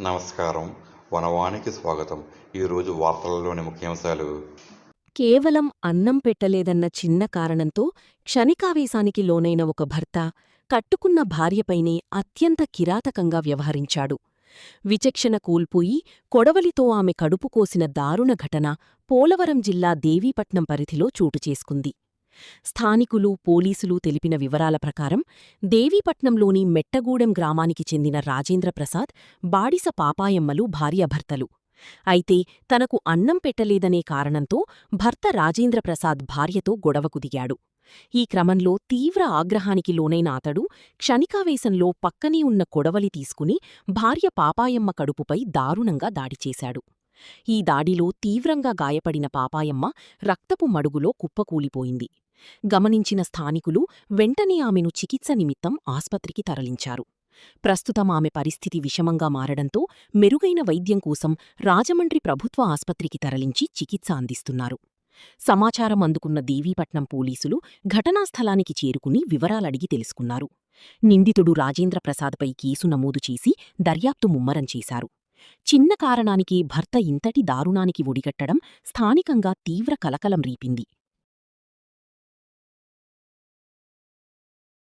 నమస్కారం. వనవానికి స్వాగతం. ఈరోజు వార్తలలోని ముఖ్యాంశాలు. కేవలం అన్నం పెట్టలేదన్న చిన్న కారణంతో క్షణికావేశానికి లోనైన ఒక భర్త కట్టుకున్న భార్యపైనే అత్యంత కిరాతకంగా వ్యవహరించాడు. విచక్షణ కోల్పోయి కొడవలితో ఆమె కడుపు కోసిన దారుణ ఘటన పోలవరం జిల్లా దేవీపట్నం పరిధిలో చోటుచేసుకుంది. స్థానికులు, పోలీసులు తెలిపిన వివరాల ప్రకారం దేవీపట్నంలోని మెట్టగూడెం గ్రామానికి చెందిన రాజేంద్రప్రసాద్, బాడిస పాపాయమ్మలు భార్యాభర్తలు. అయితే తనకు అన్నం పెట్టలేదనే కారణంతో భర్త రాజేంద్రప్రసాద్ భార్యతో గొడవకు దిగాడు. ఈ క్రమంలో తీవ్ర ఆగ్రహానికి లోనైన అతడు క్షణికావేశంలో పక్కనే ఉన్న కొడవలి తీసుకుని భార్య పాపాయమ్మ కడుపుపై దారుణంగా దాడిచేశాడు. ఈ దాడిలో తీవ్రంగా గాయపడిన పాపాయమ్మ రక్తపు మడుగులో కుప్పకూలిపోయింది. గమనించిన స్థానికులు వెంటనే ఆమెను చికిత్స నిమిత్తం ఆస్పత్రికి తరలించారు. ప్రస్తుతం ఆమె పరిస్థితి విషమంగా మారడంతో మెరుగైన వైద్యం కోసం రాజమండ్రి ప్రభుత్వ ఆస్పత్రికి తరలించి చికిత్స అందిస్తున్నారు. సమాచారం అందుకున్న దేవీపట్నం పోలీసులు ఘటనాస్థలానికి చేరుకుని వివరాలడిగి తెలుసుకున్నారు. నిందితుడు రాజేంద్రప్రసాద్పై కేసు నమోదు చేసి దర్యాప్తు ముమ్మరం చేశారు. చిన్న కారణానికి భర్త ఇంతటి దారుణానికి ఒడిగట్టడం స్థానికంగా తీవ్ర కలకలం రేపింది.